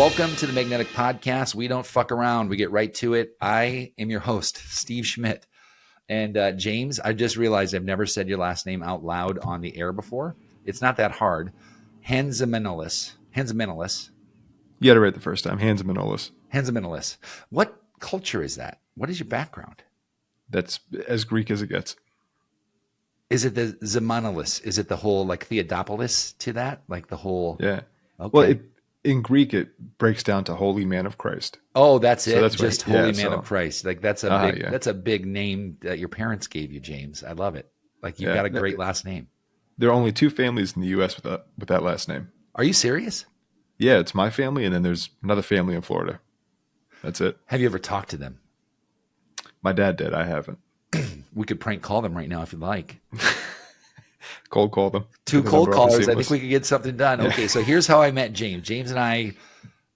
Welcome to the Magnetic Podcast. We don't fuck around. We get right to it. I am your host, Steve Schmidt. And James, I just realized I've never said your last name out loud on the air before. It's not that hard. Hanzamenelis. You got it right the first time. Hanzamenelis. What culture is that? What is your background? That's as Greek as it gets. Is it the Zamenelis? Is it the whole like Theodopolis to that? Like the whole... Yeah. Okay. Well, in Greek, it breaks down to Holy Man of Christ. Oh, that's So it. that's Just right. Holy Yeah, Man so- of Christ. Like that's a big name that your parents gave you, James. I love it. Like you've Yeah. got a great last name. There are only two families in the U.S. with that last name. Are you serious? Yeah, it's my family, and then there's another family in Florida. That's it. Have you ever talked to them? My dad did. I haven't. We could prank call them right now if you'd like. Cold call them. Two The cold number off the callers. I seamless. think we could get something done. Okay, so here's how I met James. James and I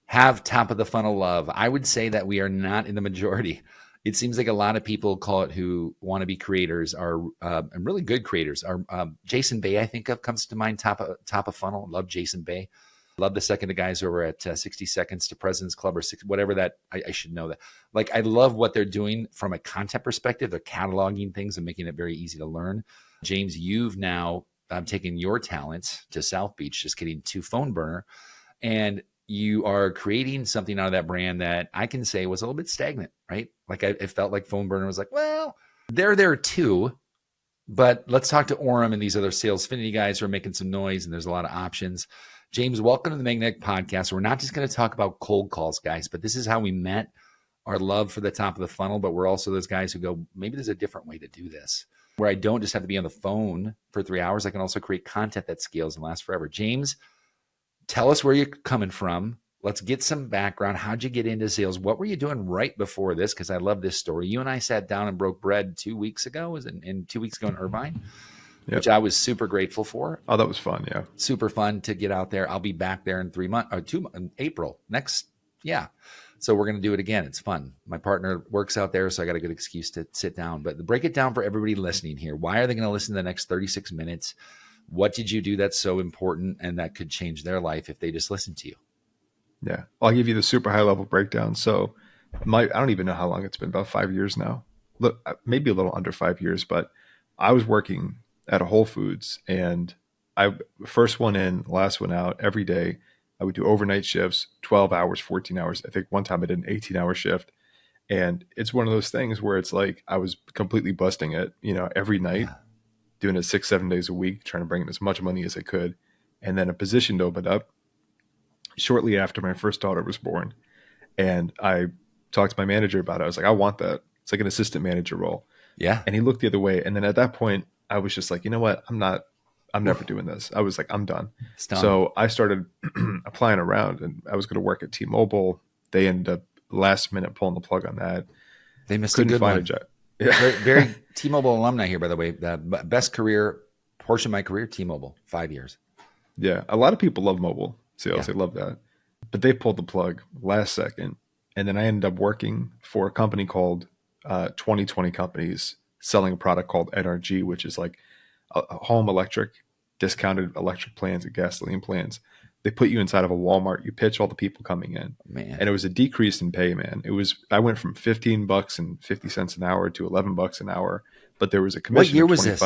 have top of the funnel love. I would say that we are not in the majority. It seems like a lot of people call it who want to be creators are and really good creators are Jason Bay. I think of comes to mind. Top of funnel. Love Jason Bay. Love the second the guys over at 60 Seconds to President's Club or whatever that I should know that. Like I love what they're doing from a content perspective. They're cataloging things and making it very easy to learn. James, you've now taken your talents to South Beach, just kidding, to Phone Burner, and you are creating something out of that brand that I can say was a little bit stagnant, right? Like it felt like Phone Burner was like, well, they're there too, but let's talk to Orem and these other Salesfinity guys who are making some noise, and there's a lot of options. James, welcome to the Magnetic Podcast. We're not just going to talk about cold calls, guys, but this is how we met, our love for the top of the funnel, but we're also those guys who go, maybe there's a different way to do this, where I don't just have to be on the phone for 3 hours. I can also create content that scales and lasts forever. James, tell us where you're coming from. Let's get some background. How'd you get into sales? What were you doing right before this? Because I love this story. You and I sat down and broke bread 2 weeks ago. Was it in 2 weeks ago in Irvine? Yep. Which I was super grateful for. Oh, that was fun. Yeah. Super fun to get out there. I'll be back there in 3 months or in April next. Yeah. So we're going to do it again. It's fun. My partner works out there, so I got a good excuse to sit down. But break it down for everybody listening here. Why are they going to listen to the next 36 minutes? What did you do that's so important and that could change their life if they just listen to you? Yeah. I'll give you the super high level breakdown. So I don't even know how long it's been, about 5 years now. Look, maybe a little under 5 years, but I was working at a Whole Foods, and I first one in, last one out every day. I would do overnight shifts, 12 hours, 14 hours. I think one time I did an 18-hour shift. And it's one of those things where it's like I was completely busting it, every night, doing it 6-7 days a week, trying to bring in as much money as I could. And then a position opened up shortly after my first daughter was born. And I talked to my manager about it. I was like, I want that. It's like an assistant manager role. Yeah. And he looked the other way. And then at that point, I was just like, you know what? I'm never doing this. I was like, I'm done. So I started applying around, and I was going to work at T-Mobile. They ended up last minute pulling the plug on that. They missed Couldn't a good find one. a job. Yeah. Very T-Mobile alumni here, by the way. The best portion of my career, T-Mobile, 5 years. Yeah. A lot of people love mobile sales. Yeah. They love that. But they pulled the plug last second. And then I ended up working for a company called 2020 Companies, selling a product called NRG, which is like a home electric, discounted electric plans and gasoline plans. They put you inside of a Walmart. You pitch all the people coming in. Man. And it was a decrease in pay, man. I went from $15.50 an hour to $11 an hour, but there was a commission. What year was this?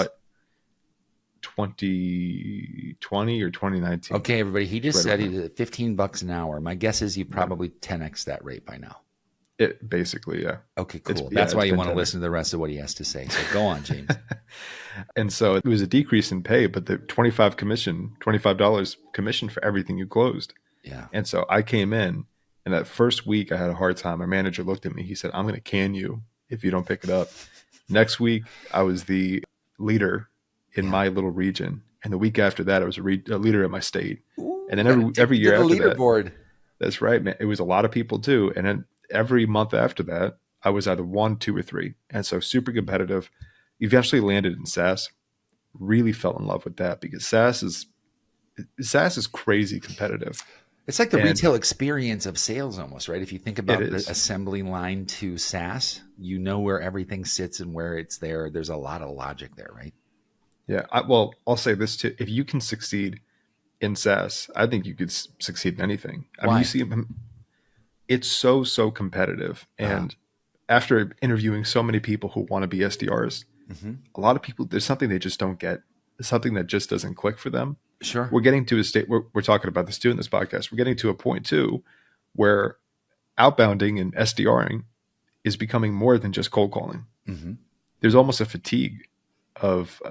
2020 or 2019. Okay, everybody. He just Right said he around did $15 an hour. My guess is you probably 10x that rate by now. It basically, yeah. Okay, cool. That's why you want to listen to the rest of what he has to say. So go on, James. And so it was a decrease in pay, but the $25 commission for everything you closed. Yeah. And so I came in, and that first week I had a hard time. My manager looked at me. He said, I'm going to can you if you don't pick it up. Next week, I was the leader in my little region. And the week after that, I was a leader in my state. Ooh, and then every year after leaderboard. That's right, man. It was a lot of people too. And then every month after that, I was either 1, 2, or 3. And so super competitive. Eventually landed in SaaS. Really fell in love with that because SaaS is crazy competitive. It's like the retail experience of sales almost, right? If you think about the assembly line to SaaS, you know where everything sits and where it's there. There's a lot of logic there, right? Yeah. I'll say this too. If you can succeed in SaaS, I think you could succeed in anything. I mean, you see it's so, so competitive. Uh, And after interviewing so many people who want to be SDRs, mhm. a lot of people, there's something they just don't get, something that just doesn't click for them. Sure. We're getting to a state, we're talking about this too in this podcast. We're getting to a point too where outbounding and SDRing is becoming more than just cold calling. Hmm. There's almost a fatigue of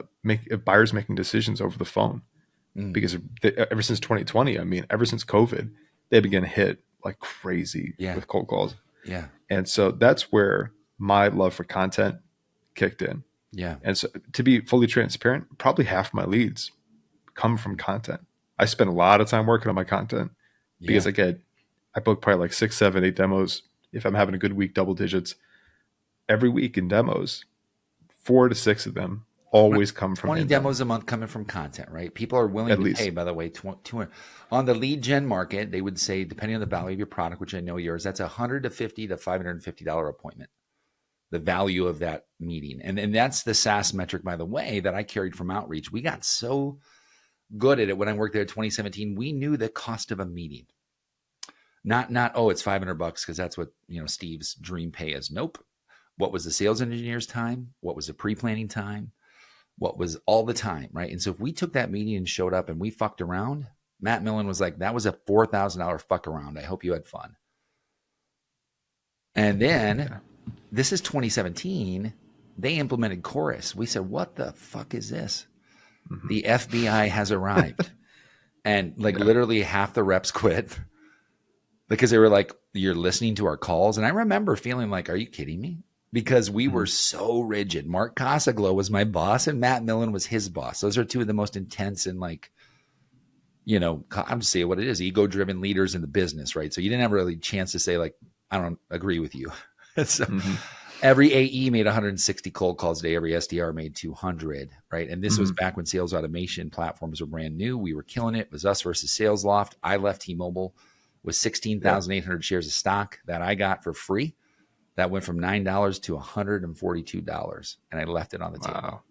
buyers making decisions over the phone Mm. because ever since 2020, I mean, ever since COVID, they began to hit like crazy Yeah. with cold calls. Yeah. And so that's where my love for content kicked in. Yeah. And so to be fully transparent, probably half my leads come from content. I spend a lot of time working on my content Yeah. because I book probably like 6, 7, 8 demos. If I'm having a good week, double digits every week in demos, 4 to 6 of them always come from 20 inbound, demos a month coming from content, right? People are willing at to pay, least. by the way, 200. On the lead gen market, they would say, depending on the value of your product, which I know yours, that's $150 to $550 appointment, the value of that meeting. And that's the SaaS metric, by the way, that I carried from outreach. We got so good at it when I worked there in 2017. We knew the cost of a meeting. Not oh, it's $500 because that's what Steve's dream pay is. Nope. What was the sales engineer's time? What was the pre-planning time? What was all the time, right? And so if we took that meeting and showed up and we fucked around, Matt Millen was like, that was a $4,000 fuck around. I hope you had fun. And then Yeah. this is 2017. They implemented Chorus. We said, what the fuck is this? Hmm. The FBI has arrived. And like Yeah. literally half the reps quit because they were like, you're listening to our calls. And I remember feeling like, are you kidding me? Because we were Hmm. so rigid. Mark Casaglo was my boss and Matt Millen was his boss. Those are two of the most intense and like, I'm just saying what it is, ego driven leaders in the business, right? So you didn't have really a chance to say like, I don't agree with you. So Hmm. every AE made 160 cold calls a day. Every SDR made 200, right? And this was Hmm. back when sales automation platforms were brand new. We were killing it. It was us versus SalesLoft. I left T-Mobile with Yeah. 16,800 shares of stock that I got for free. That went from $9 to $142. And I left it on the table Wow.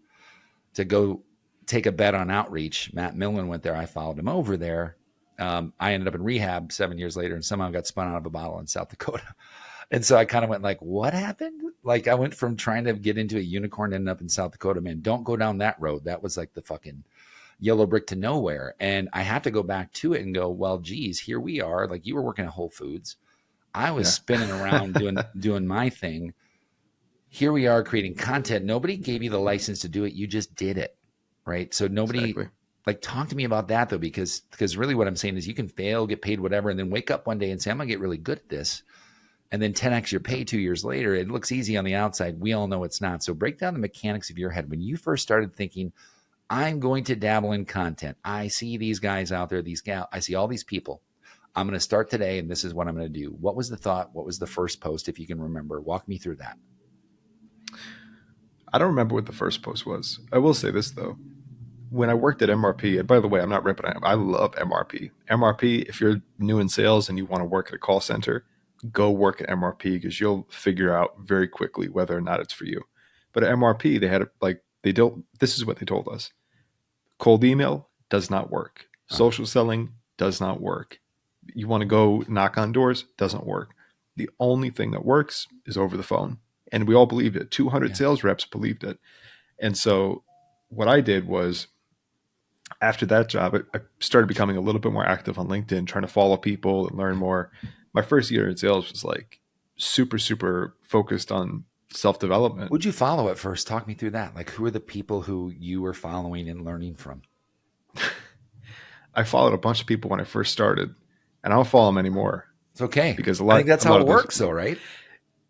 to go take a bet on outreach. Matt Millen went there. I followed him over there. I ended up in rehab 7 years later and somehow got spun out of a bottle in South Dakota. And so I kind of went like, what happened? Like I went from trying to get into a unicorn, ended up in South Dakota, man, don't go down that road. That was like the fucking yellow brick to nowhere. And I had to go back to it and go, well, geez, here we are. Like you were working at Whole Foods. I was Yeah. spinning around doing my thing. Here we are creating content. Nobody gave you the license to do it. You just did it. Right. So nobody Exactly. like talk to me about that though, because really what I'm saying is you can fail, get paid, whatever, and then wake up one day and say, I'm gonna get really good at this. And then 10x your pay 2 years later. It looks easy on the outside. We all know it's not. So break down the mechanics of your head. When you first started thinking, I'm going to dabble in content. I see these guys out there, these gals, I see all these people. I'm going to start today and this is what I'm going to do. What was the thought? What was the first post, if you can remember? Walk me through that. I don't remember what the first post was. I will say this though. When I worked at MRP, and by the way, I'm not ripping it. I love MRP. MRP, if you're new in sales and you want to work at a call center, go work at MRP because you'll figure out very quickly whether or not it's for you. But at MRP, they had like they don't. This is what they told us: cold email does not work. Uh, Social selling does not work. You want to go knock on doors, doesn't work. The only thing that works is over the phone. And we all believed it. 200 yeah. sales reps believed it. And so what I did was after that job, I started becoming a little bit more active on LinkedIn, trying to follow people and learn Yeah. more. My first year in sales was like super, super focused on self development. Who'd you follow at first? Talk me through that. Like, who are the people who you were following and learning from? I followed a bunch of people when I first started, and I don't follow them anymore It's okay. because I think that's a how lot it of those. works, though, right?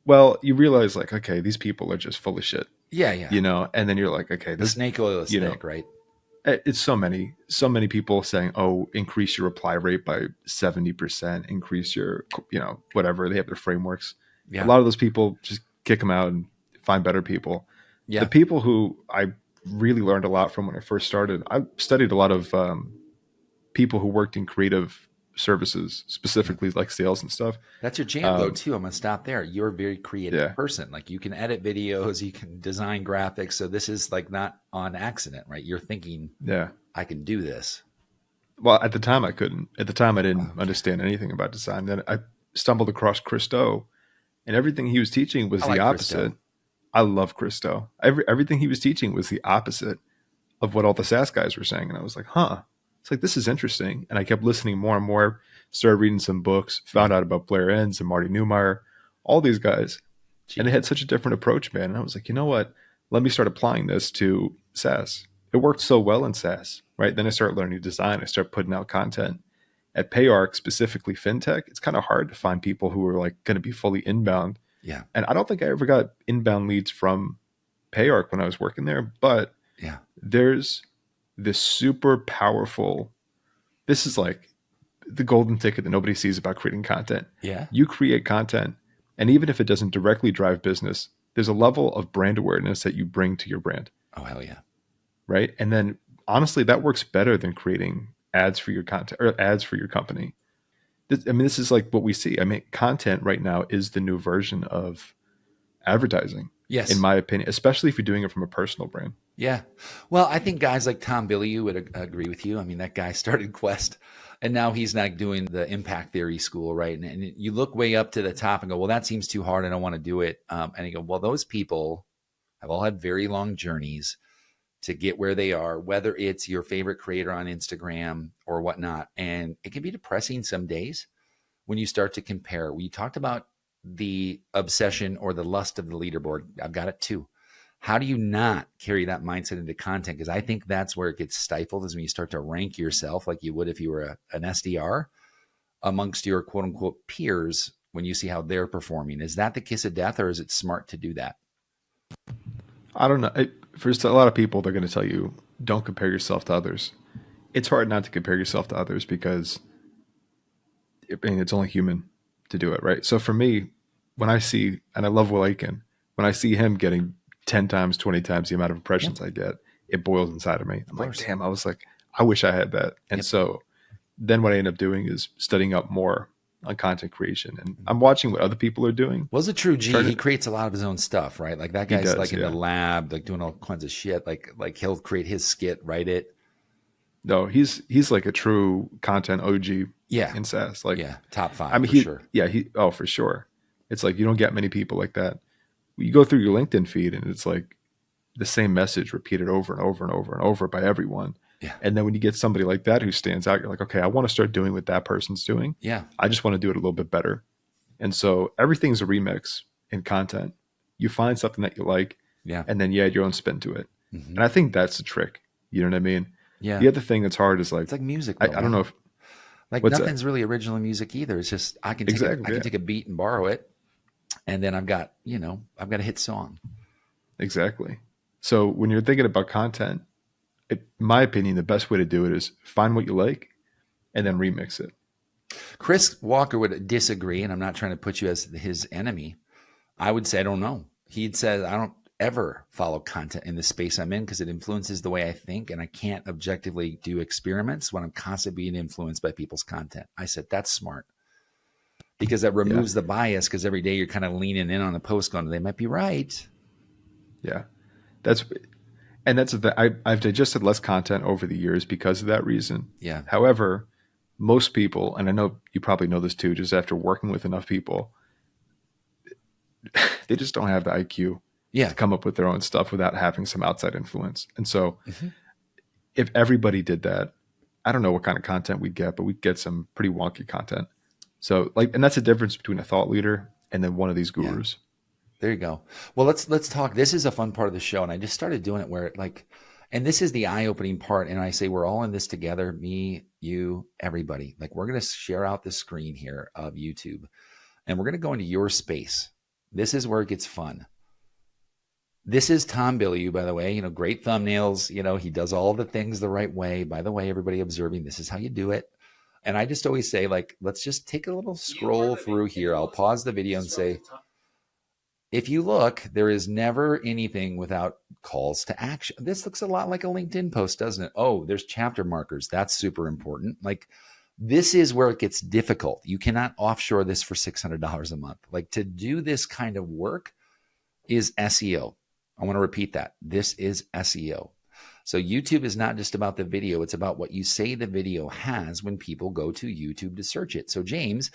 Well, you realize like, okay, these people are just full of shit, Yeah, yeah. and then you're like, okay, The this, snake oil is you know, thick, right? it's so many people saying, oh, increase your reply rate by 70%, increase your, whatever. They have their frameworks. A Yeah, lot of those people just kick them out and find better people. The yeah, people who I really learned a lot from when I first started, I studied a lot of people who worked in creative services, yeah. specifically like sales and stuff. That's your jam, though, Um, too. I'm gonna stop there. You're a very creative yeah, person. Like you can edit videos, you can design graphics. So this is like not on accident, right? You're thinking, yeah. I can do this. Well, at the time I couldn't. At the time I didn't Okay. understand anything about design. Then I stumbled across Christo, and everything he was teaching was I the like opposite. Christo. I love Christo. Everything he was teaching was the opposite of what all the SaaS guys were saying. And I was like, huh, it's like, this is interesting. And I kept listening more and more, started reading some books, found out about Blair Enns and Marty Newmeyer, all these guys. And they Gee. had such a different approach, man. And I was like, you know what? Let me start applying this to SaaS. It worked so well in SaaS, right? Then I started learning design. I started putting out content. At PayArc, specifically fintech, it's kind of hard to find people who are like going to be fully inbound. Yeah. And I don't think I ever got inbound leads from PayArc when I was working there, but Yeah. there's this super powerful, this is like the golden ticket that nobody sees about creating content. Yeah. You create content, and even if it doesn't directly drive business, there's a level of brand awareness that you bring to your brand, Oh, hell yeah. right? And then honestly, that works better than creating ads for your content or ads for your company. I mean, this is like what we see. I mean, content right now is the new version of advertising, in Yes. my opinion, especially if you're doing it from a personal brand. Yeah. Well, I think guys like Tom Bilyeu would agree with you. I mean, that guy started Quest and now he's not doing the impact theory school, right? And you look way up to the top and go, well, that seems too hard. I don't want to do it. And you go, well, those people have all had very long journeys to get where they are, whether it's your favorite creator on Instagram or whatnot. And it can be depressing some days when you start to compare. We talked about the obsession or the lust of the leaderboard. I've got it too. How do you not carry that mindset into content? Because I think that's where it gets stifled, is when you start to rank yourself like you would if you were an SDR amongst your quote unquote peers when you see how they're performing. Is that the kiss of death, or is it smart to do that? I don't know. For a lot of people, they're going to tell you, don't compare yourself to others. It's hard not to compare yourself to others because I mean, it's only human to do it, right? So for me, when I see, and I love Will Aiken, when I see him getting 10 times, 20 times the amount of Yep, impressions I get, it boils inside of me. of I'm like, course. damn, I was like, I wish I had that. And Yep. so then what I end up doing is studying up more on content creation. And I'm watching what other people are doing. Was it true G? Trying He to, creates a lot of his own stuff, right? Like that he guy's does, like in the yeah. lab, like doing all kinds of shit. Like he'll create his skit, write it. No, he's like a true content OG Yeah, in SaaS. Like, yeah, top I five mean, for sure. oh, for sure. It's like you don't get many people like that. You go through your LinkedIn feed and it's like the same message repeated over and over and over and over by everyone. Yeah, And then when you get somebody like that who stands out, you're like, okay, I want to start doing what that person's doing. yeah, I just want to do it a little bit better. And so everything's a remix in content. You find something that you like, yeah, and then you add your own spin to it. hmm And I think that's the trick. You know what I mean? yeah. The other thing that's hard is like, It's like music I though, don't know man. if, Like what's that? nothing's really original music either. It's just I Exactly. can Yeah, take a beat and borrow it, and then I've got a hit song. exactly. So when you're thinking about content, in my opinion, the best way to do it is find what you like and then remix it. Chris Walker would disagree, and I'm not trying to put you as his enemy. I would say I don't know. He'd say I don't ever follow content in the space I'm in because it influences the way I think, and I can't objectively do experiments when I'm constantly being influenced by people's content. I said that's smart because that Yeah. removes the bias. Because every day you're kind of leaning in on a post, going, "They might be right." Yeah. That's I've digested less content over the years because of that reason. Yeah, However, most people, and I know you probably know this too, just after working with enough people, they just don't have the IQ yeah, to come up with their own stuff without having some outside influence. And so hmm if everybody did that, I don't know what kind of content we'd get, but we'd get some pretty wonky content. So like, and that's the difference between a thought leader and then one of these yeah. gurus. There you go. Well, let's talk. This is a fun part of the show, and I just started doing it where like, and this is the eye-opening part. And I say we're all in this together, me, you, everybody. Like we're gonna share out the screen here of YouTube, and we're gonna go into your space. This is where it gets fun. This is Tom Bilyeu, by the way. Great thumbnails. He does all the things the right way. By the way, everybody observing, this is how you do it. And I just always say, like, let's just take a little scroll through here. I'll pause the video and say, if you look, there is never anything without calls to action. This looks a lot like a LinkedIn post, doesn't it? Oh, there's chapter markers. That's super important. Like, this is where it gets difficult. You cannot offshore this for $600 a month. Like, to do this kind of work is SEO. I want to repeat that. This is SEO. So YouTube is not just about the video. It's about what you say the video has when people go to YouTube to search it. So James,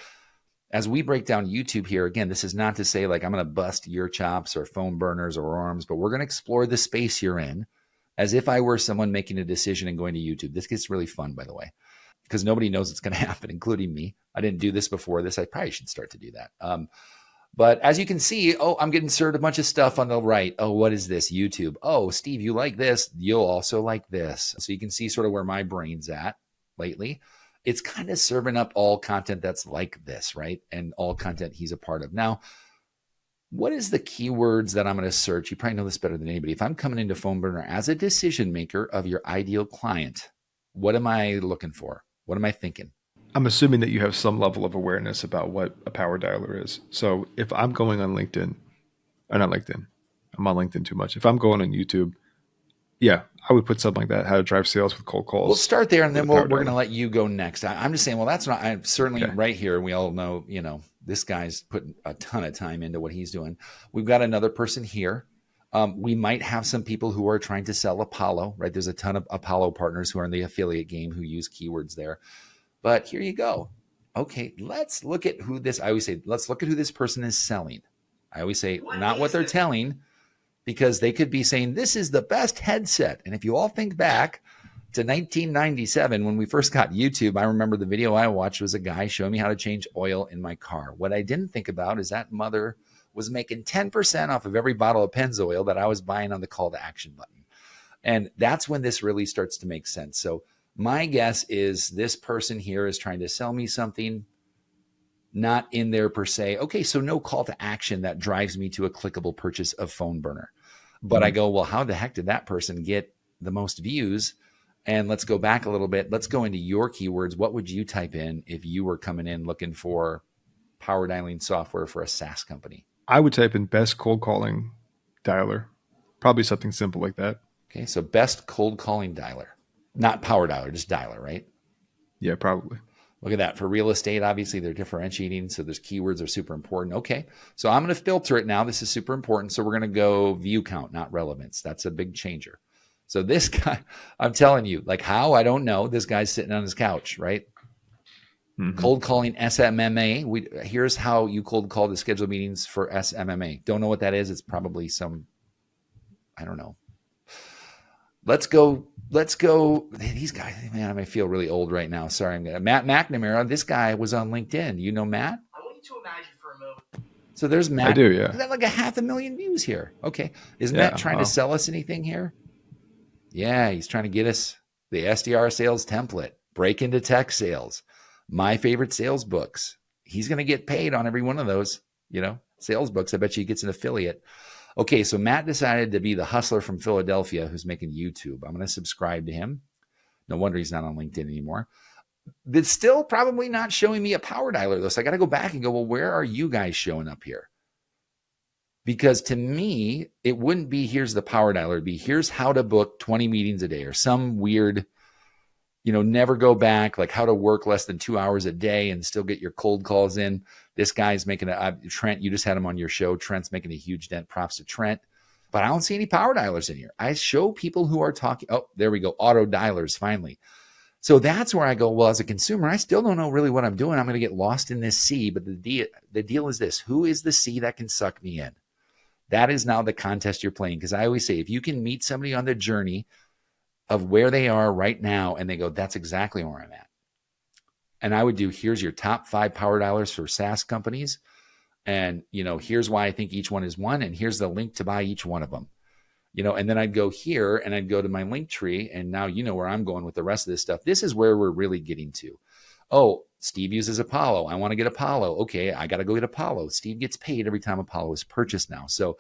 As we break down YouTube here, again, this is not to say like I'm going to bust your chops or phone burners or arms, but we're going to explore the space you're in as if I were someone making a decision and going to YouTube. This gets really fun, by the way, because nobody knows what's going to happen, including me. I didn't do this before this. I probably should start to do that. But as you can see, oh, I'm getting served a bunch of stuff on the right. Oh, what is this? YouTube. Oh, Steve, you like this. You'll also like this. So you can see sort of where my brain's at lately. It's kind of serving up all content that's like this, right? And all content he's a part of. Now, what is the keywords that I'm going to search? You probably know this better than anybody. If I'm coming into Phone Burner as a decision maker of your ideal client, what am I looking for? What am I thinking? I'm assuming that you have some level of awareness about what a power dialer is. So if I'm going on LinkedIn, or not LinkedIn, I'm on LinkedIn too much. If I'm going on YouTube, yeah, I would put something like that: how to drive sales with cold calls. We'll start there, and then we're going to dialer. let you go next. I'm just saying, well, that's not. I'm certainly Okay. right here. We all know, this guy's putting a ton of time into what he's doing. We've got another person here. We might have some people who are trying to sell Apollo, right? There's a ton of Apollo partners who are in the affiliate game who use keywords there. But here you go. Okay, let's look at who this. I always say, let's look at who this person is selling. I always say, not what they're telling, because they could be saying this is the best headset. And if you all think back to 1997 when we first got YouTube, I remember the video I watched was a guy showing me how to change oil in my car. What I didn't think about is that mother was making 10% off of every bottle of Pennzoil that I was buying on the call to action button. And that's when this really starts to make sense. So my guess is this person here is trying to sell me something not in there per se. Okay, so no call to action that drives me to a clickable purchase of Phone Burner. But I go, well, how the heck did that person get the most views? And let's go back a little bit. Let's go into your keywords. What would you type in if you were coming in looking for power dialing software for a SaaS company? I would type in best cold calling dialer. Probably something simple like that. Okay, so best cold calling dialer. Not power dialer, just dialer, right? Yeah, probably. Look at that. For real estate, obviously, they're differentiating. So there's keywords are super important. Okay. So I'm going to filter it now. This is super important. So we're going to go view count, not relevance. That's a big changer. So this guy, I'm telling you, like how, I don't know. This guy's sitting on his couch, right? Mm-hmm. Cold calling SMMA. Here's how you cold call to schedule meetings for SMMA. Don't know what that is. It's probably some, I don't know. Let's go. These guys, man, I feel really old right now. Sorry, Matt McNamara. This guy was on LinkedIn. You know Matt? I want you to imagine for a moment. So there's Matt. I do, yeah. Is that like 500,000 views here? Okay. Is Yeah, Matt trying to sell us anything here? Yeah, he's trying to get us the SDR sales template, break into tech sales, my favorite sales books. He's going to get paid on every one of those, sales books. I bet you he gets an affiliate. Okay, so Matt decided to be the hustler from Philadelphia who's making YouTube. I'm going to subscribe to him. No wonder he's not on LinkedIn anymore. It's still probably not showing me a power dialer, though. So I got to go back and go, well, where are you guys showing up here? Because to me, it wouldn't be here's the power dialer. It'd be here's how to book 20 meetings a day or some weird, never go back, like how to work less than 2 hours a day and still get your cold calls in. This guy's making Trent, you just had him on your show. Trent's making a huge dent. Props to Trent. But I don't see any power dialers in here. I show people who are talking. Oh, there we go. Auto dialers, finally. So that's where I go, well, as a consumer, I still don't know really what I'm doing. I'm going to get lost in this sea. But the deal is this. Who is the sea that can suck me in? That is now the contest you're playing. Because I always say, if you can meet somebody on the journey of where they are right now, and they go, that's exactly where I'm at. And I would do, here's your top 5 power dialers for SaaS companies. And, here's why I think each one is one. And here's the link to buy each one of them. And then I'd go here and I'd go to my link tree. And now you know where I'm going with the rest of this stuff. This is where we're really getting to. Oh, Steve uses Apollo. I want to get Apollo. Okay, I got to go get Apollo. Steve gets paid every time Apollo is purchased now. So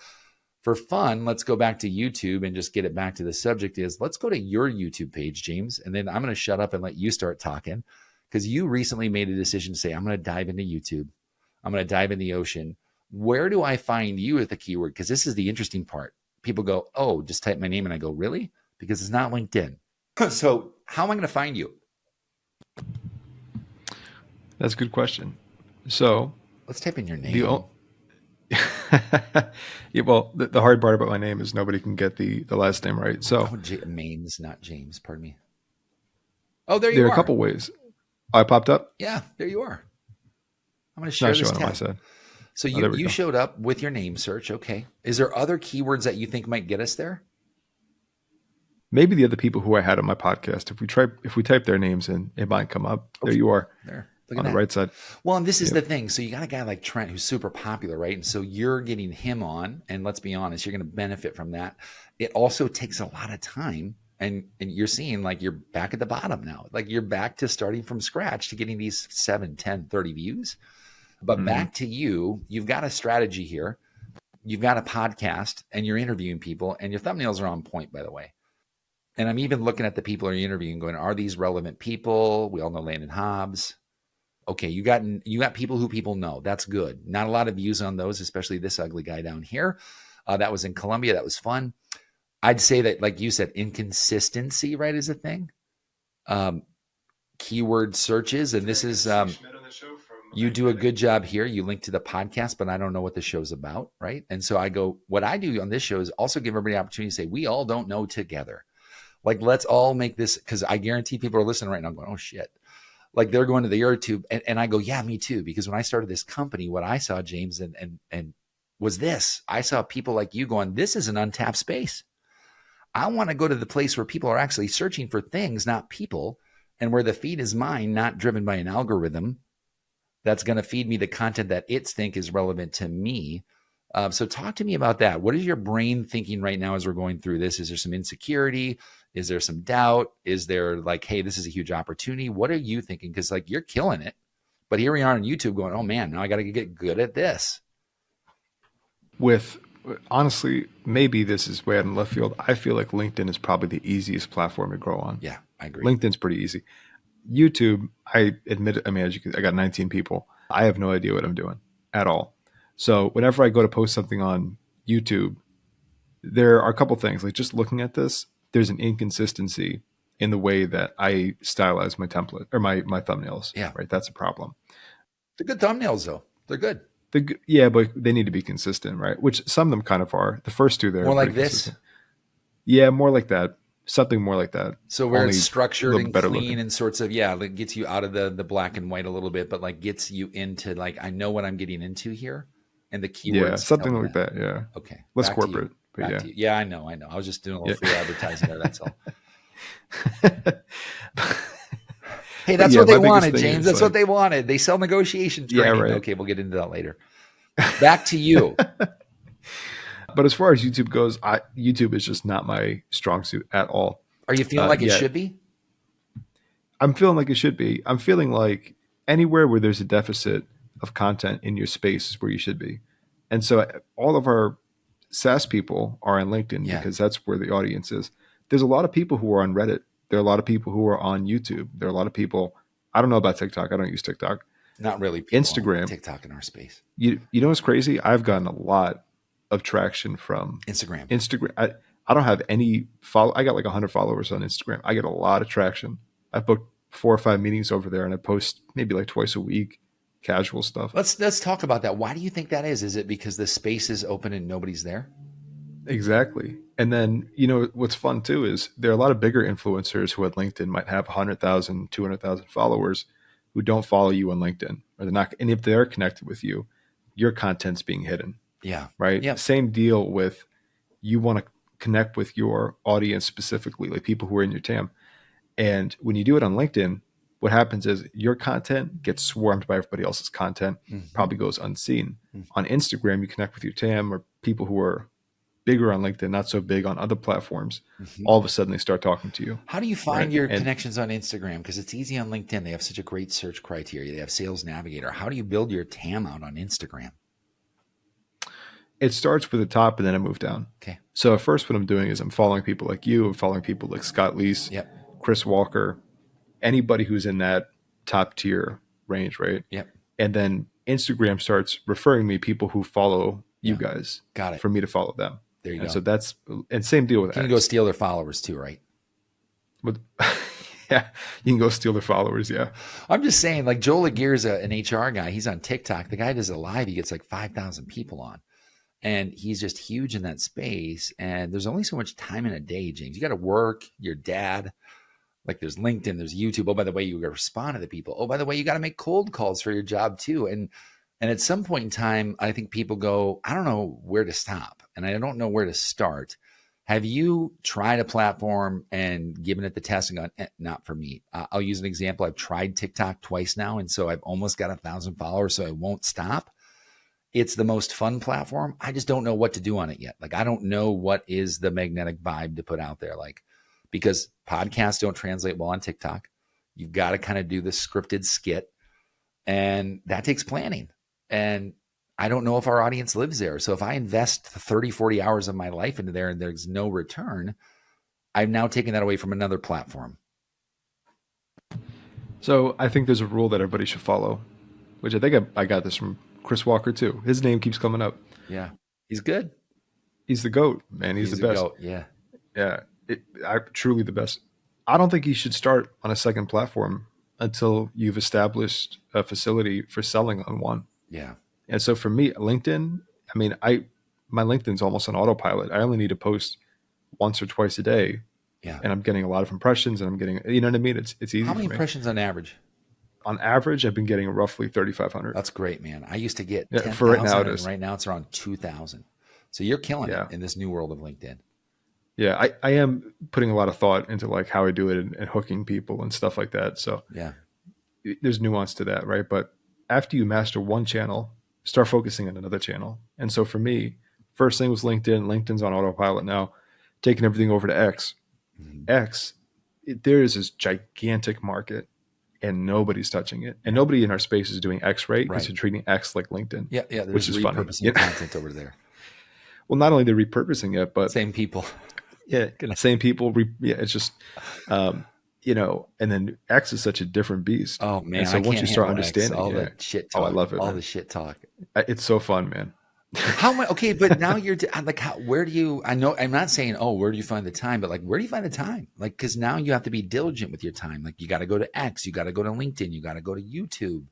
for fun, let's go back to YouTube and just get it back to the subject is let's go to your YouTube page, James. And then I'm going to shut up and let you start talking because you recently made a decision to say, I'm going to dive into YouTube. I'm going to dive in the ocean. Where do I find you at the keyword? Because this is the interesting part. People go, oh, just type my name. And I go, really? Because it's not LinkedIn. So how am I going to find you? That's a good question. So let's type in your name. Yeah, well, the hard part about my name is nobody can get the last name right. So Maines, not James. Pardon me. Oh, there you are. There are a couple ways. I popped up. Yeah, there you are. I'm going to It's not share this showing on my tab. side. So Oh, you there we you go. showed up with your name search. Okay. Is there other keywords that you think might get us there? Maybe the other people who I had on my podcast, if we type their names in, it might come up. There Okay. you are There. Look at on the that. right side. Well, and this is Yep. the thing. So you got a guy like Trent who's super popular, right? And so you're getting him on, and let's be honest, you're going to benefit from that. It also takes a lot of time, and you're seeing like you're back at the bottom now. Like you're back to starting from scratch to getting these 7, 10, 30 views. But Mm-hmm. back to you, you've got a strategy here. You've got a podcast and you're interviewing people, and your thumbnails are on point, by the way. And I'm even looking at the people you're interviewing going, are these relevant people? We all know Landon Hobbs. Okay, you got people who people know. That's good. Not a lot of views on those, especially this ugly guy down here. That was in Colombia. That was fun. I'd say that, like you said, inconsistency, right, is a thing. Um, Keyword searches, and this is you do a good job here. You link to the podcast, but I don't know what the show's about, right? And so I go, what I do on this show is also give everybody an opportunity to say, we all don't know together. Like, let's all make this, because I guarantee people are listening right now going, oh shit. Like they're going to the YouTube, and I go, yeah, me too. Because when I started this company, what I saw, James, and was this. I saw people like you going, this is an untapped space. I want to go to the place where people are actually searching for things, not people, and where the feed is mine, not driven by an algorithm that's going to feed me the content that it's think is relevant to me. So talk to me about that. What is your brain thinking right now as we're going through this? Is there some insecurity? Is there some doubt? Is there like, hey, this is a huge opportunity? What are you thinking? Because like you're killing it. But here we are on YouTube going, oh man, now I got to get good at this. With honestly, maybe this is way out in left field. I feel like LinkedIn is probably the easiest platform to grow on. Yeah, I agree. LinkedIn's pretty easy. YouTube, I admit it. I mean, as you can, I got 19 people. I have no idea what I'm doing at all. So whenever I go to post something on YouTube, there are a couple things. Like just looking at this, there's an inconsistency in the way that I stylize my template or my thumbnails. Yeah. Right. That's a problem. They're good thumbnails though. They're good. Yeah, but they need to be consistent, right? Which some of them kind of are. The first two there More are like pretty this. consistent. Yeah, more like that. Something more like that. So where Only it's structured and better clean looking. and sorts of, yeah, like gets you out of the black and white a little bit, but like gets you into like, I know what I'm getting into here. And the keywords. Yeah, something tell me like that. Yeah. Okay. Less Back corporate, but Back yeah. to you. Yeah, I know. I was just doing a little free advertising there. That's all. Hey, that's what they wanted, James. That's what they wanted. They sell negotiation training. Yeah, right. Okay, we'll get into that later. Back to you. But as far as YouTube goes, YouTube is just not my strong suit at all. Are you feeling like it should be? I'm feeling like it should be. I'm feeling like anywhere where there's a deficit of content in your space is where you should be. And so all of our SaaS people are on LinkedIn because that's where the audience is. There's a lot of people who are on Reddit. There are a lot of people who are on YouTube. There are a lot of people. I don't know about TikTok. I don't use TikTok. Not really. Instagram. TikTok in our space. You know what's crazy? I've gotten a lot of traction from Instagram. I don't have any follow. I got like 100 followers on Instagram. I get a lot of traction. I booked 4 or 5 meetings over there, and I post maybe like twice a week, casual stuff. Let's talk about that. Why do you think that is? Is it because the space is open and nobody's there? Exactly. And then, what's fun too is there are a lot of bigger influencers who at LinkedIn might have 100,000, 200,000 followers who don't follow you on LinkedIn, or they're not. And if they're connected with you, your content's being hidden. Yeah. Right. Yeah. Same deal with you want to connect with your audience specifically, like people who are in your TAM. And when you do it on LinkedIn, what happens is your content gets swarmed by everybody else's content, probably goes unseen. On Instagram, you connect with your TAM or people who are bigger on LinkedIn, not so big on other platforms. All of a sudden, they start talking to you. How do you find your connections on Instagram? Because it's easy on LinkedIn. They have such a great search criteria. They have Sales Navigator. How do you build your TAM out on Instagram? It starts with the top and then I move down. Okay. So at first what I'm doing is I'm following people like you. I'm following people like Scott Leese, Chris Walker, anybody who's in that top tier range, right? Yep. And then Instagram starts referring me people who follow you guys. Got it. For me to follow them. There you go. So and same deal with ads. You can go steal their followers too, right? Yeah, you can go steal their followers. Yeah. I'm just saying, like Joel Aguirre's an HR guy. He's on TikTok. The guy does a live. He gets like 5,000 people on. And he's just huge in that space. And there's only so much time in a day, James. You got to work, your dad. Like there's LinkedIn, there's YouTube. Oh, by the way, you got to respond to the people. Oh, by the way, you got to make cold calls for your job too. And at some point in time, I think people go, I don't know where to stop, and I don't know where to start. Have you tried a platform and given it the test and gone, not for me? I'll use an example. I've tried TikTok twice now, and so I've almost got 1,000 followers, so I won't stop. It's the most fun platform. I just don't know what to do on it yet. Like, I don't know what is the magnetic vibe to put out there. Like, because podcasts don't translate well on TikTok. You've got to kind of do the scripted skit, and that takes planning. And I don't know if our audience lives there. So if I invest 30, 40 hours of my life into there and there's no return, I've now taken that away from another platform. So I think there's a rule that everybody should follow, which I think I got this from Chris Walker too. His name keeps coming up. Yeah. He's good. He's the GOAT, man. He's the best. GOAT. Yeah. Yeah. Truly the best. I don't think you should start on a second platform until you've established a facility for selling on one. Yeah. And so for me, LinkedIn, I mean, my LinkedIn's almost on autopilot. I only need to post once or twice a day. Yeah. And I'm getting a lot of impressions, and I'm getting, you know what I mean? It's easy. How many for me. impressions on average? On average, I've been getting roughly 3,500. That's great, man. I used to get Yeah, 10,000, for right now, and right now it's around 2,000. So you're killing it in this new world of LinkedIn. Yeah, I am putting a lot of thought into like how I do it and hooking people and stuff like that. So yeah, there's nuance to that, right? But after you master one channel, start focusing on another channel. And so for me, first thing was LinkedIn. LinkedIn's on autopilot now, taking everything over to X. X, there is this gigantic market and nobody's touching it. And nobody in our space is doing X right because they're treating X like LinkedIn. Yeah, which is funny. Repurposing content over there. Well, not only they're repurposing it, but same people. Yeah, same people. It's just, you know, and then X is such a different beast. Oh man! And so once you start understanding all the shit talk, I love it. All man. the shit talk. It's so fun, man. How much? Okay, but now you're like, where do you? I know I'm not saying, oh, where do you find the time? But like, where do you find the time? Like, because now you have to be diligent with your time. Like, you got to go to X, you got to go to LinkedIn, you got to go to YouTube,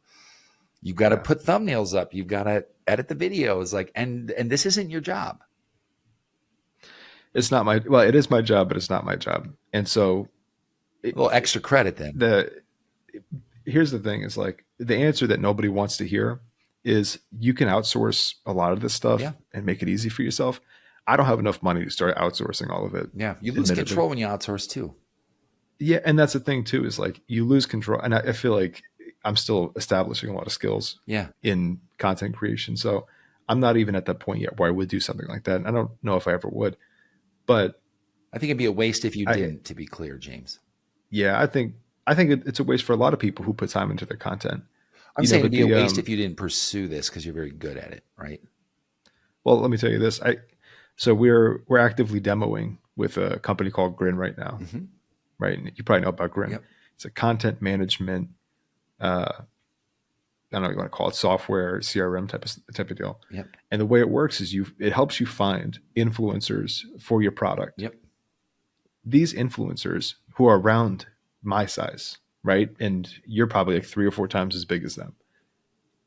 you got to put thumbnails up, you got to edit the videos. Like, and this isn't your job. It's not my, well, it is my job, but it's not my job. And so a little extra credit then. Here's the thing is like the answer that nobody wants to hear is you can outsource a lot of this stuff and make it easy for yourself. I don't have enough money to start outsourcing all of it. Yeah. You lose control when you outsource too. Yeah. And that's the thing too, is like you lose control. And I feel like I'm still establishing a lot of skills in content creation. So I'm not even at that point yet where I would do something like that. And I don't know if I ever would. But I think it'd be a waste if you didn't, to be clear, James. Yeah, I think it's a waste for a lot of people who put time into their content. I'm saying it'd be a waste if you didn't pursue this because you're very good at it, right? Well, let me tell you this. So we're actively demoing with a company called Grin right now, right? And you probably know about Grin. Yep. It's a content management. I don't know what you want to call it, software, CRM type of deal. Yep. And the way it works is it helps you find influencers for your product. Yep. These influencers who are around my size, right? And you're probably like 3 or 4 times as big as them.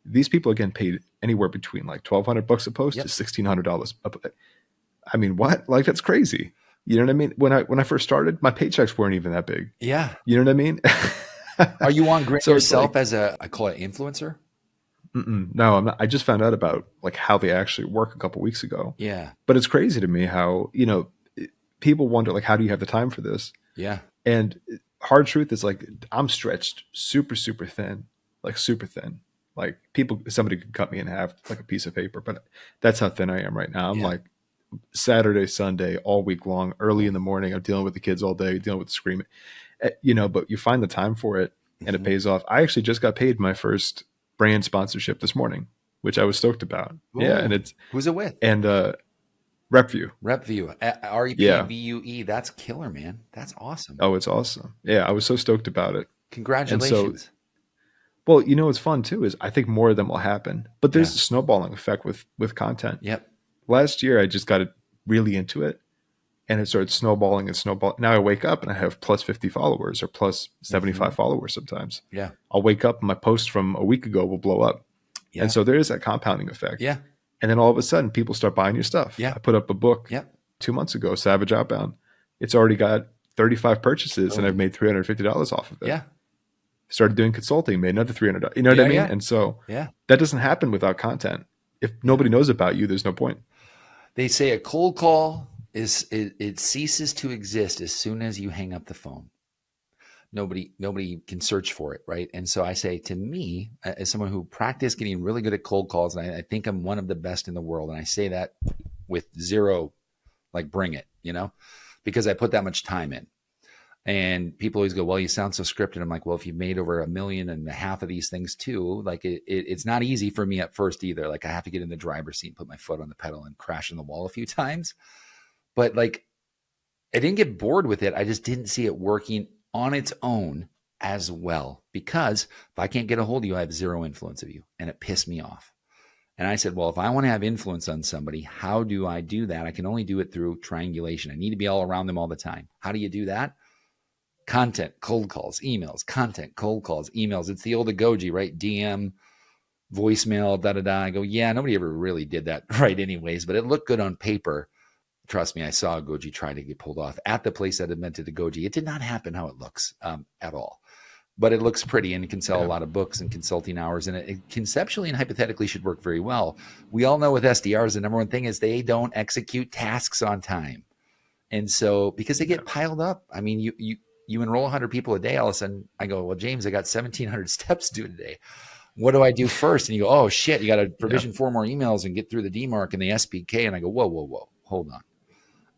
These people are getting paid anywhere between like $1,200 a post to $1,600. I mean, what? Like that's crazy. You know what I mean? When I first started, my paychecks weren't even that big. Yeah. You know what I mean? Are you on Grin yourself as I call it influencer? No, I'm not. I just found out about like how they actually work a couple weeks ago. Yeah. But it's crazy to me how, you know, people wonder like, how do you have the time for this? Yeah. And hard truth is like, I'm stretched super, super thin, like super thin. Like somebody could cut me in half like a piece of paper, but that's how thin I am right now. I'm like Saturday, Sunday, all week long, early in the morning. I'm dealing with the kids all day, dealing with the screaming, you know, but you find the time for it and it pays off. I actually just got paid my first brand sponsorship this morning, which I was stoked about. Ooh. Yeah. And who's it with? And, RepVue. RepVue. RepVue. That's killer, man. That's awesome. Oh, it's awesome. Yeah. I was so stoked about it. Congratulations. Well, you know, what's fun too, is I think more of them will happen, but there's a snowballing effect with content. Yep. Last year, I just got really into it and it started snowballing and snowballing. Now I wake up and I have plus 50 followers or plus 75 followers sometimes. Yeah. I'll wake up and my post from a week ago will blow up. Yeah. And so there is that compounding effect. Yeah. And then all of a sudden people start buying your stuff. Yeah. I put up a book 2 months ago, Savage Outbound. It's already got 35 purchases and I've Boom. made $350 off of it. Yeah. Started doing consulting, made another $300. You know what I Yeah. mean? Yeah. And so Yeah. that doesn't happen without content. If Yeah. nobody knows about you, there's no point. They say a cold call it ceases to exist as soon as you hang up the phone. Nobody can search for it, right? And so I say, to me, as someone who practiced getting really good at cold calls, and I think I'm one of the best in the world, and I say that with zero, like, bring it, because I put that much time in. And people always go, well, you sound so scripted. I'm like, well, if you've made over 1.5 million of these things too, like it's not easy for me at first either. Like, I have to get in the driver's seat and put my foot on the pedal and crash in the wall a few times. But like, I didn't get bored with it. I just didn't see it working on its own as well, because if I can't get a hold of you, I have zero influence of you, and it pissed me off. And I said, well, if I want to have influence on somebody, how do I do that? I can only do it through triangulation. I need to be all around them all the time. How do you do that? Content, cold calls, emails, content, cold calls, emails. It's the old Agoji, right? DM, voicemail, da da da. I go, yeah, nobody ever really did that right anyways, but it looked good on paper. Trust me, I saw Agoji try to get pulled off at the place that invented Agoji. It did not happen how it looks at all, but it looks pretty, and it can sell a lot of books and consulting hours, and it conceptually and hypothetically should work very well. We all know with SDRs, the number one thing is they don't execute tasks on time. And so, because they get piled up, I mean, you enroll 100 people a day, all of a sudden I go, well, James, I got 1,700 steps due today. What do I do first? And you go, oh shit, you got to provision 4 more emails and get through the DMARC and the SPK. And I go, whoa, hold on.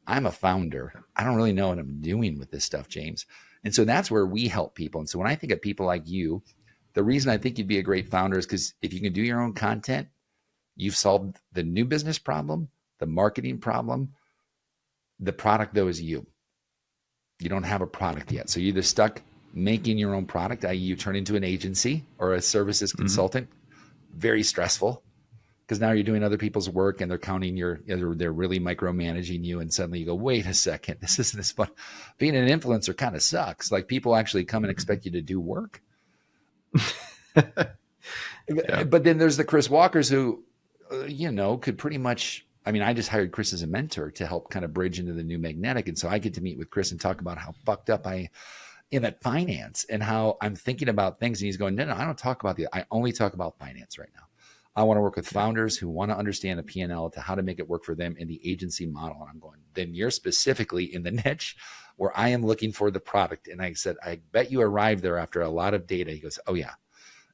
I'm a founder. I don't really know what I'm doing with this stuff, James. And so that's where we help people. And so when I think of people like you, the reason I think you'd be a great founder is because if you can do your own content, you've solved the new business problem, the marketing problem. The product, though, is you. You don't have a product yet. So you're either stuck making your own product, i.e. you turn into an agency or a services consultant. Very stressful, because now you're doing other people's work and they're counting they're really micromanaging you. And suddenly you go, wait a second, this isn't this fun. Being an influencer kind of sucks. Like, people actually come and expect you to do work. But then there's the Chris Walkers who, could pretty much, I mean, I just hired Chris as a mentor to help kind of bridge into the new magnetic. And so I get to meet with Chris and talk about how fucked up I am at finance and how I'm thinking about things. And he's going, no, I don't talk about I only talk about finance right now. I want to work with founders who want to understand a P&L to how to make it work for them in the agency model. And I'm going, then you're specifically in the niche where I am looking for the product. And I said, I bet you arrived there after a lot of data. He goes, oh yeah.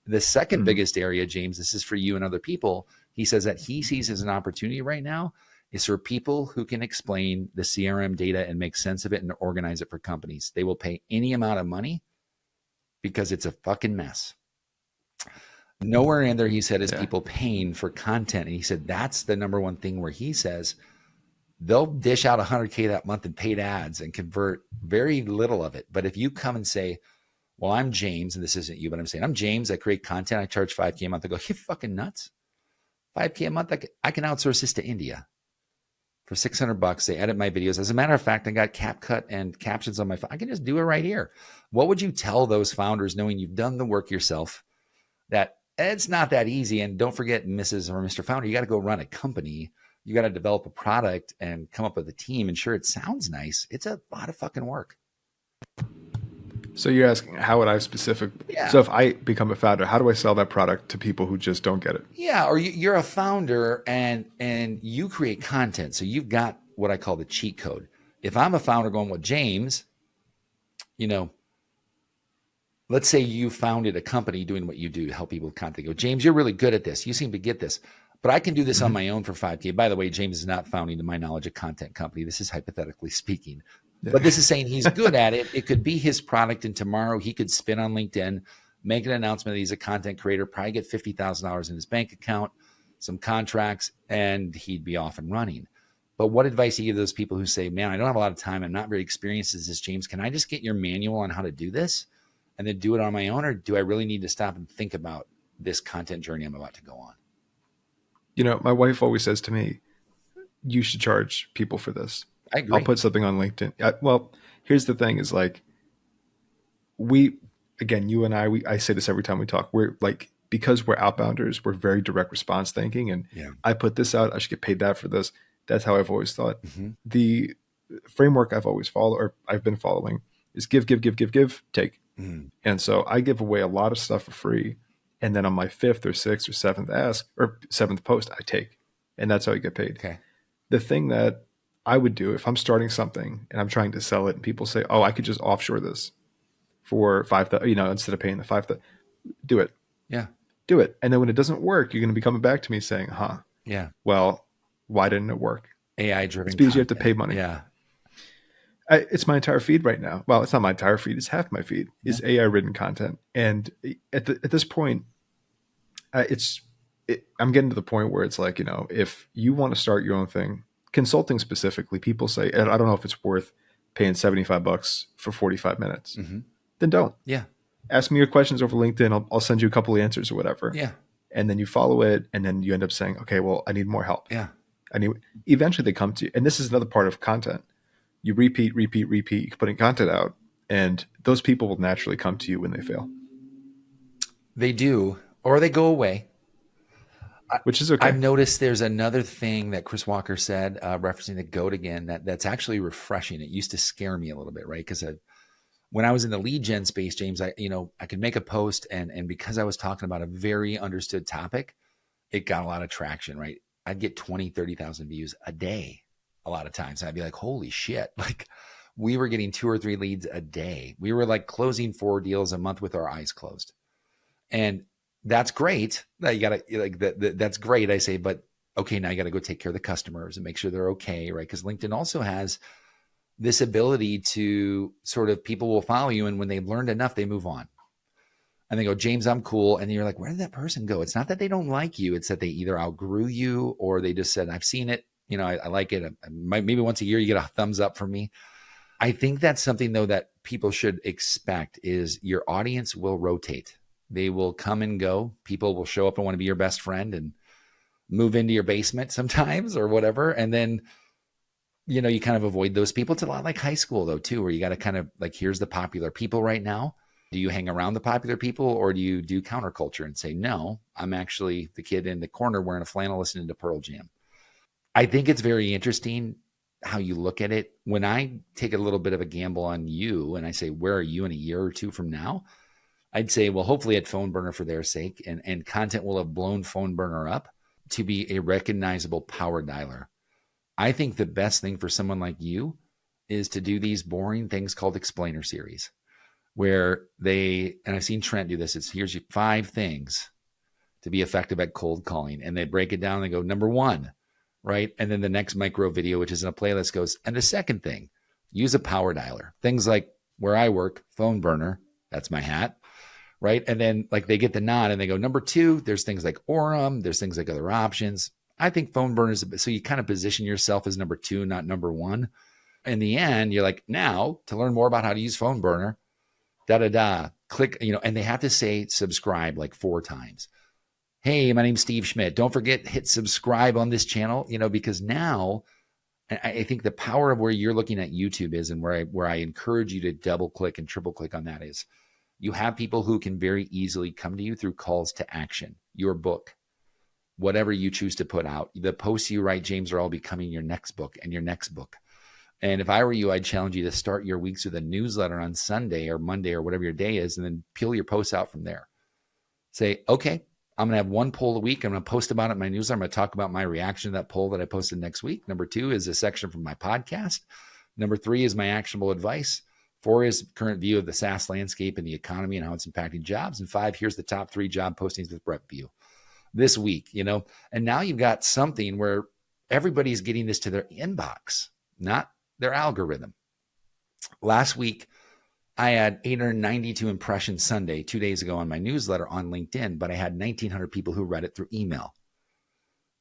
The second biggest area, James, this is for you and other people. He says that he sees as an opportunity right now is for people who can explain the CRM data and make sense of it and organize it for companies. They will pay any amount of money because it's a fucking mess. Nowhere in there, he said, is people paying for content. And he said that's the number one thing where he says they'll dish out $100K that month in paid ads and convert very little of it. But if you come and say, well, I'm James, and this isn't you, but I'm saying I'm James, I create content, I charge $5K a month. I go, you fucking nuts? $5K a month? I can outsource this to India for $600. They edit my videos. As a matter of fact, I got CapCut and captions on my phone. I can just do it right here. What would you tell those founders, knowing you've done the work yourself, that it's not that easy? And don't forget, Mrs. or Mr. Founder, you got to go run a company. You got to develop a product and come up with a team. And sure, it sounds nice. It's a lot of fucking work. So you're asking, how would I so if I become a founder, how do I sell that product to people who just don't get it? Yeah. Or you're a founder and you create content. So you've got what I call the cheat code. If I'm a founder going, well, James, let's say you founded a company doing what you do to help people with content. Go, James, you're really good at this. You seem to get this, but I can do this on my own for $5K. By the way, James is not founding, to my knowledge, a content company. This is hypothetically speaking. But this is saying he's good at it. It could be his product, and tomorrow he could spin on LinkedIn, make an announcement that he's a content creator, probably get $50,000 in his bank account, some contracts, and he'd be off and running. But what advice do you give those people who say, man, I don't have a lot of time, I'm not very experienced as this, James. Can I just get your manual on how to do this and then do it on my own? Or do I really need to stop and think about this content journey I'm about to go on? My wife always says to me, you should charge people for this. I agree. I'll put something on LinkedIn. Well, here's the thing is like, you and I say this every time we talk. We're like, because we're outbounders, we're very direct response thinking. And I put this out, I should get paid that for this. That's how I've always thought. framework I've always followed, or I've been following, is give, give, give, give, give, take. Mm. And so I give away a lot of stuff for free. And then on my fifth or sixth or seventh ask or seventh post, I take. And that's how I get paid. Okay. The thing that I would do if I'm starting something and I'm trying to sell it and people say, oh, I could just offshore this for 5,000, instead of paying the 5,000, do it. Yeah. Do it. And then when it doesn't work, you're going to be coming back to me saying, Yeah. well, why didn't it work? AI It's driven because you have to content. pay money. Yeah. It's my entire feed right now. Well, it's not my entire feed. It's half my feed is AI written content. And at this point, I'm getting to the point where it's like, if you want to start your own thing, consulting specifically, people say, and I don't know if it's worth paying $75 for 45 minutes. Mm-hmm. Then don't. Yeah. Ask me your questions over LinkedIn. I'll send you a couple of answers or whatever. Yeah. And then you follow it. And then you end up saying, okay, well, I need more help. Yeah. Eventually they come to you. And this is another part of content. You repeat, you keep putting content out. And those people will naturally come to you when they fail. They do, or they go away. Which is okay. I've noticed there's another thing that Chris Walker said, referencing the GOAT again, that's actually refreshing. It used to scare me a little bit, right? Because when I was in the lead gen space, James, I could make a post and because I was talking about a very understood topic, it got a lot of traction, right? I'd get 20, 30,000 views a day a lot of times. And I'd be like, holy shit. Like we were getting 2 or 3 leads a day. We were like closing 4 deals a month with our eyes closed. And that's great. You gotta that's great. I say, but okay, now you got to go take care of the customers and make sure they're okay, right? Because LinkedIn also has this ability to sort of people will follow you, and when they've learned enough, they move on. And they go, James, I'm cool. And you're like, where did that person go? It's not that they don't like you. It's that they either outgrew you or they just said, I've seen it. I like it. Maybe once a year you get a thumbs up from me. I think that's something though that people should expect is your audience will rotate. They will come and go. People will show up and want to be your best friend and move into your basement sometimes or whatever. And then, you kind of avoid those people. It's a lot like high school though, too, where you got to kind of like, here's the popular people right now. Do you hang around the popular people or do you do counterculture and say, no, I'm actually the kid in the corner wearing a flannel listening to Pearl Jam? I think it's very interesting how you look at it. When I take a little bit of a gamble on you and I say, where are you in a year or two from now? I'd say, well, hopefully at Phone Burner for their sake, and content will have blown Phone Burner up to be a recognizable power dialer. I think the best thing for someone like you is to do these boring things called explainer series where and I've seen Trent do this. Here's 5 things to be effective at cold calling. And they break it down and they go, number 1, right? And then the next micro video, which is in a playlist goes, and the second thing, use a power dialer. Things like where I work, Phone Burner, that's my hat. Right. And then like they get the nod and they go, number 2, there's things like Orem, there's things like other options. I think Phone Burner is, so you kind of position yourself as number 2, not number 1. In the end, you're like, now to learn more about how to use Phone Burner, click, and they have to say subscribe like 4 times. Hey, my name's Steve Schmidt. Don't forget, hit subscribe on this channel, because now I think the power of where you're looking at YouTube is, and where I encourage you to double click and triple click on that is, you have people who can very easily come to you through calls to action. Your book, whatever you choose to put out, the posts you write, James, are all becoming your next book and your next book. And if I were you, I'd challenge you to start your weeks with a newsletter on Sunday or Monday or whatever your day is, and then peel your posts out from there. Say, okay, I'm going to have 1 poll a week. I'm going to post about it in my newsletter. I'm going to talk about my reaction to that poll that I posted next week. Number 2 is a section from my podcast. Number 3 is my actionable advice. 4 is current view of the SaaS landscape and the economy and how it's impacting jobs. And 5, here's the top 3 job postings with Brett View this week, and now you've got something where everybody's getting this to their inbox, not their algorithm. Last week, I had 892 impressions Sunday, 2 days ago on my newsletter on LinkedIn, but I had 1,900 people who read it through email.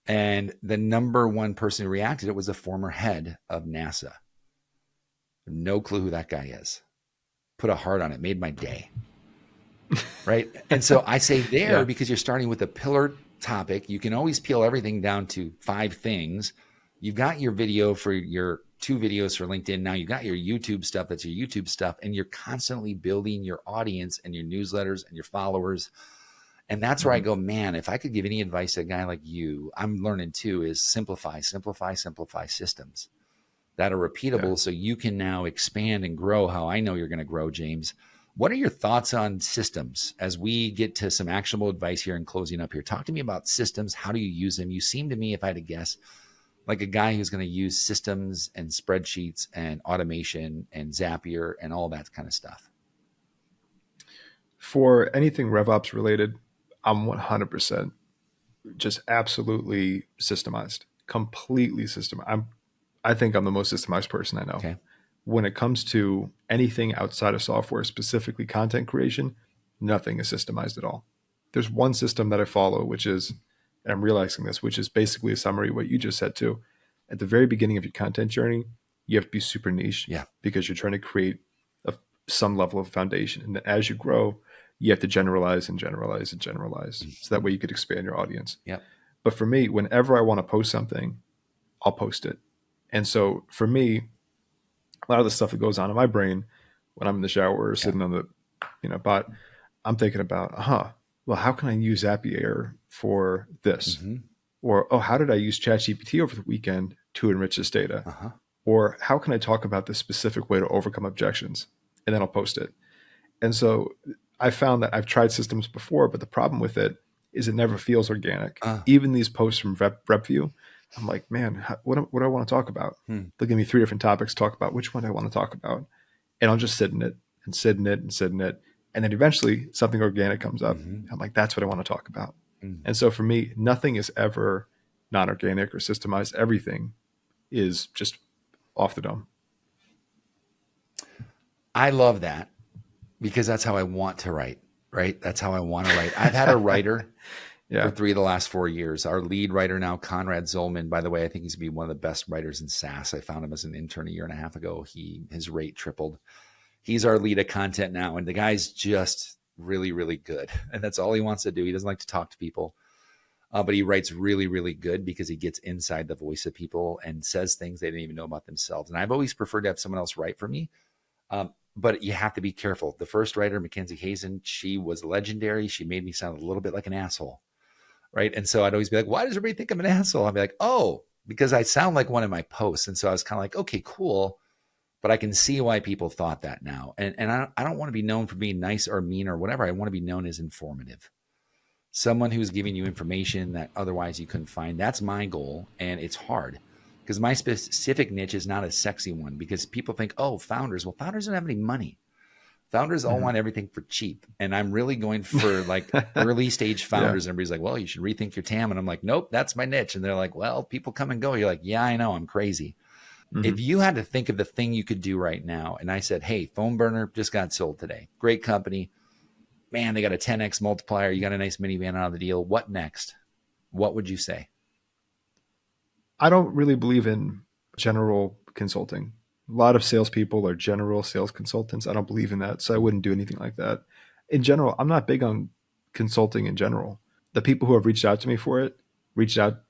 And the number 1 person who reacted, it was a former head of NASA. No clue who that guy is. Put a heart on it, made my day. Right. And so I say there, because you're starting with a pillar topic, you can always peel everything down to 5 things. You've got your video for your 2 videos for LinkedIn. Now you've got your YouTube stuff. That's your YouTube stuff. And you're constantly building your audience and your newsletters and your followers. And that's where I go, man, if I could give any advice to a guy like you, I'm learning too, is simplify systems. that are Yeah. repeatable so you can now expand and grow how I know you're going to grow, James. What are your thoughts on systems as we get to some actionable advice here and closing up here? Talk to me about systems. How do you use them? You seem to me, if I had to guess, like a guy who's going to use systems and spreadsheets and automation and Zapier and all that kind of stuff. For anything RevOps related, I'm 100% just absolutely systemized, completely system. I think I'm the most systemized person I know. Okay. When it comes to anything outside of software, specifically content creation, nothing is systemized at all. There's one system that I follow, which is, and I'm realizing this, which is basically a summary of what you just said too. At the very beginning of your content journey, you have to be super niche Yeah. because you're trying to create some level of foundation. And as you grow, you have to generalize and generalize and generalize. So that way you could expand your audience. Yep. But for me, whenever I want to post something, I'll post it. And so for me, a lot of the stuff that goes on in my brain when I'm in the shower or Yeah. sitting on the, bot, I'm thinking about, well, how can I use Zapier for this? Mm-hmm. Or, oh, how did I use ChatGPT over the weekend to enrich this data? Uh-huh. Or how can I talk about this specific way to overcome objections? And then I'll post it. And so I found that I've tried systems before, but the problem with it is it never feels organic. Even these posts from RepView, I'm like, man, what do I want to talk about? They'll give me 3 different topics to talk about. Which one do I want to talk about? And I'll just sit in it and sit in it and sit in it. And then eventually something organic comes up. Mm-hmm. I'm like, that's what I want to talk about. Mm. And so for me, nothing is ever non-organic or systemized. Everything is just off the dome. I love that because that's how I want to write, right? That's how I want to write. I've had a writer for Yeah. 3 of the last 4 years. Our lead writer now, Conrad Zolman, by the way, I think he's going to be one of the best writers in SaaS. I found him as an intern a year and a half ago. His rate tripled. He's our lead of content now, and the guy's just really, really good. And that's all he wants to do. He doesn't like to talk to people, but he writes really, really good because he gets inside the voice of people and says things they didn't even know about themselves. And I've always preferred to have someone else write for me. But you have to be careful. The first writer, Mackenzie Hazen, she was legendary. She made me sound a little bit like an asshole. Right. And so I'd always be like, why does everybody think I'm an asshole? I'd be like, oh, because I sound like one in my posts. And so I was kind of like, okay, cool. But I can see why people thought that now. And I don't want to be known for being nice or mean or whatever. I want to be known as informative. Someone who's giving you information that otherwise you couldn't find. That's my goal. And it's hard because my specific niche is not a sexy one because people think, oh, founders. Well, founders don't have any money. Founders all want everything for cheap. And I'm really going for like early stage founders. Yeah. And everybody's like, well, you should rethink your TAM. And I'm like, nope, that's my niche. And they're like, well, people come and go. You're like, yeah, I know, I'm crazy. If you had to think of the thing you could do right now, and I said, hey, Phone Burner just got sold today. Great company. Man, they got a 10x multiplier. You got a nice minivan out of the deal. What next? What would you say? I don't really believe in general consulting. A lot of salespeople are general sales consultants. I don't believe in that, so I wouldn't do anything like that. In general, I'm not big on consulting in general. The people who have reached out to me for it reached out,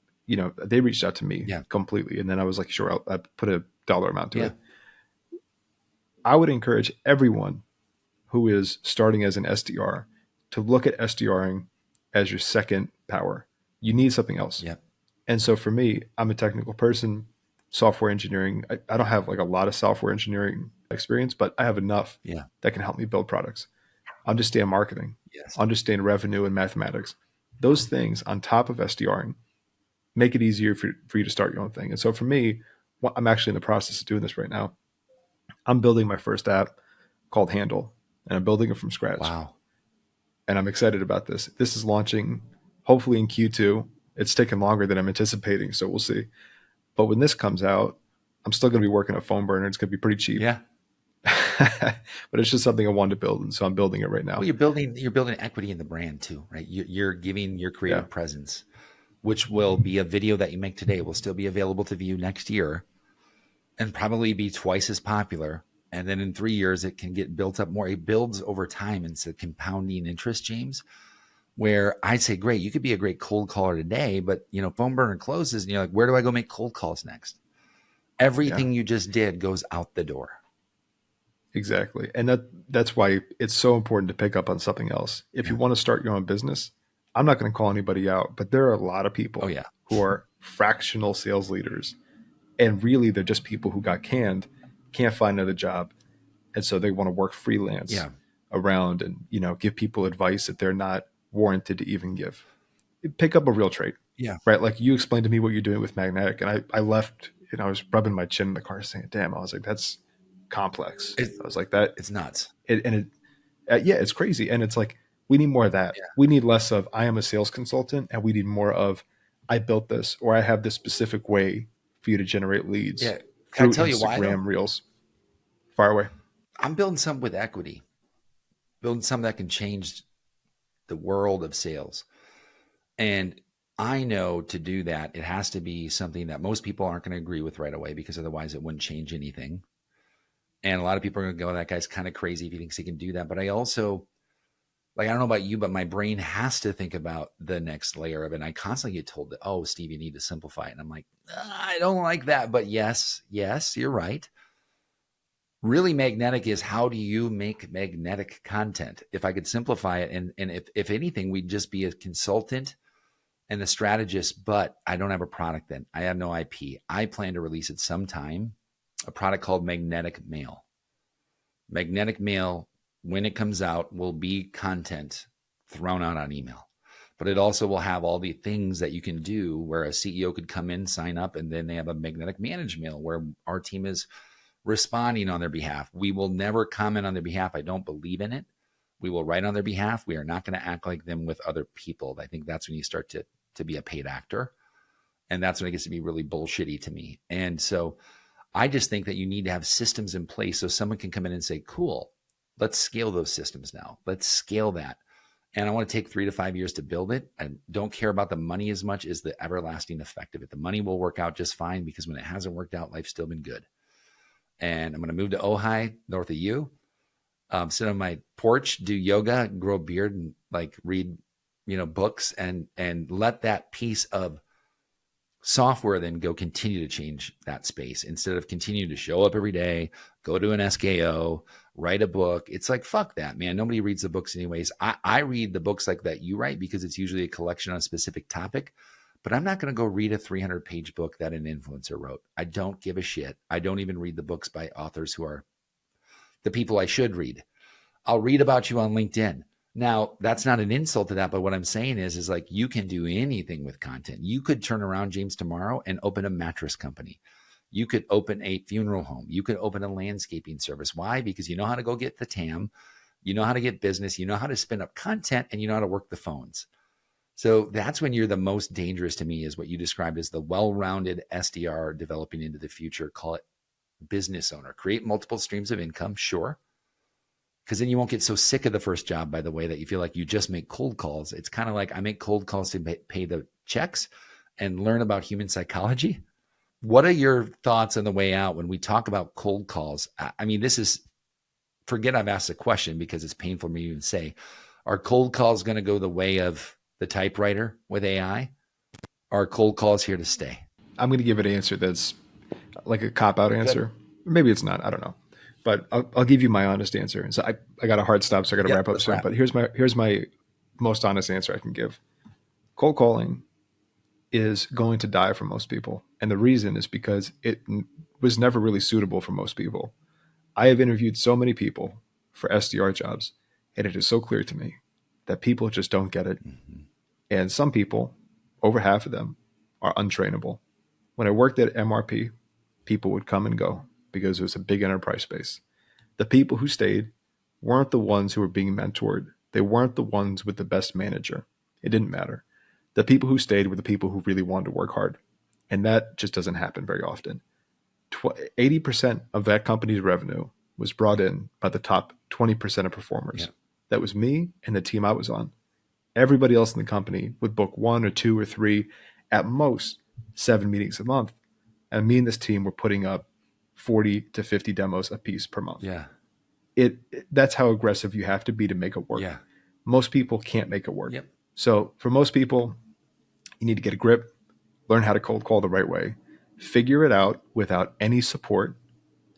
they reached out to me Yeah. completely, and then I was like, sure, I'll put a dollar amount to Yeah. it. I would encourage everyone who is starting as an SDR to look at SDRing as your second power. You need something else. Yeah. And so for me, I'm a technical person, software engineering. I don't have like a lot of software engineering experience, but I have enough Yeah. that can help me build products. Understand marketing, Yes. understand revenue and mathematics. Those things on top of SDRing make it easier for you to start your own thing. And so for me, I'm actually in the process of doing this right now. I'm building my first app called Handle, and I'm building it from scratch. Wow. And I'm excited about this. This is launching hopefully in Q2. It's taken longer than I'm anticipating, so we'll see. But when this comes out, I'm still going to be working at Phone Burner. It's going to be pretty cheap. Yeah. But it's just something I wanted to build, and so I'm building it right now. Well, you're building equity in the brand too, right? You're giving your creative presence, which will be a video that you make today will still be available to view next year and probably be twice as popular. And then in 3 years, it can get built up more. It builds over time. It's a compounding interest, James, where I'd say, great, you could be a great cold caller today, but Phone Burner closes and you're like, where do I go make cold calls next? Everything you just did goes out the door. Exactly. And that's why it's so important to pick up on something else. If you want to start your own business, I'm not going to call anybody out, but there are a lot of people who are fractional sales leaders And really, they're just people who got canned, can't find another job, and so they want to work freelance Yeah. around and give people advice that they're not warranted to even give. Pick up a real trade, Yeah. right? Like you explained to me what you're doing with magnetic, and I left and I was rubbing my chin in the car saying, damn, I was like, that's complex. It, I was like that. it's nuts. And it Yeah, it's crazy. And it's like, we need more of that. Yeah. We need less of, I am a sales consultant, and we need more of, I built this, or I have this specific way for you to generate leads Yeah. Can I through tell you why though? Instagram reels. Far away. I'm building something with equity, building something that can change the world of sales. And I know to do that, it has to be something that most people aren't going to agree with right away because otherwise it wouldn't change anything. And a lot of people are going to go, that guy's kind of crazy if he thinks he can do that. But I also, like, I don't know about you, but my brain has to think about the next layer of it. And I constantly get told that, oh, Steve, you need to simplify it. And I'm like, I don't like that. But yes, you're right. Really magnetic is, how do you make magnetic content? If I could simplify it, and if anything, we'd just be a consultant and the strategist, but I don't have a product then. I have no IP. I plan to release it sometime, a product called Magnetic Mail. Magnetic Mail, when it comes out, will be content thrown out on email. But it also will have all the things that you can do where a CEO could come in, sign up, and then they have a magnetic managed mail where our team is responding on their behalf. We will never comment on their behalf. I don't believe in it. We will write on their behalf. We are not going to act like them with other people. I think that's when you start to be a paid actor. And that's when it gets to be really bullshitty to me. And so I just think that you need to have systems in place so someone can come in and say, cool, let's scale those systems now. Let's scale that. And I want to take 3 to 5 years to build it. I don't care about the money as much as the everlasting effect of it. The money will work out just fine because when it hasn't worked out, life's still been good. And I'm going to move to Ojai, north of you, sit on my porch, do yoga, grow a beard, and like read, books, and let that piece of software then go continue to change that space instead of continuing to show up every day, go to an SKO, write a book. It's like, fuck that, man. Nobody reads the books anyways. I read the books like that you write because it's usually a collection on a specific topic. But I'm not going to go read a 300-page book that an influencer wrote. I don't give a shit. I don't even read the books by authors who are the people I should read. I'll read about you on LinkedIn. Now, that's not an insult to that, but what I'm saying is like, you can do anything with content. You could turn around, James, tomorrow and open a mattress company. You could open a funeral home. You could open a landscaping service. Why? Because you know how to go get the TAM. You know how to get business. You know how to spin up content, and you know how to work the phones. So that's when you're the most dangerous to me, is what you described as the well-rounded SDR developing into the future. Call it business owner. Create multiple streams of income, sure. Because then you won't get so sick of the first job, by the way, that you feel like you just make cold calls. It's kind of like, I make cold calls to pay the checks and learn about human psychology. What are your thoughts on the way out when we talk about cold calls? I mean, this is, forget I've asked a question because it's painful for me to even say. Are cold calls going to go the way of the typewriter with AI? Are cold calls here to stay? I'm going to give an answer that's like a cop out Good. answer. Maybe it's not. I don't know. But I'll give you my honest answer. And so I got a hard stop, so I got to Yep, wrap up let's soon. wrap. But here's my most honest answer I can give. Cold calling is going to die for most people. And the reason is because it was never really suitable for most people. I have interviewed so many people for SDR jobs, and it is so clear to me that people just don't get it. Mm-hmm. And some people, over half of them, are untrainable. When I worked at MRP, people would come and go because it was a big enterprise space. The people who stayed weren't the ones who were being mentored. They weren't the ones with the best manager. It didn't matter. The people who stayed were the people who really wanted to work hard. And that just doesn't happen very often. 80% of that company's revenue was brought in by the top 20% of performers. Yep. That was me and the team I was on. Everybody else in the company would book 1 or 2 or 3, at most 7 meetings a month. And me and this team were putting up 40 to 50 demos a piece per month. Yeah. That's how aggressive you have to be to make it work. Yeah. Most people can't make it work. Yep. So for most people, you need to get a grip, learn how to cold call the right way, figure it out without any support.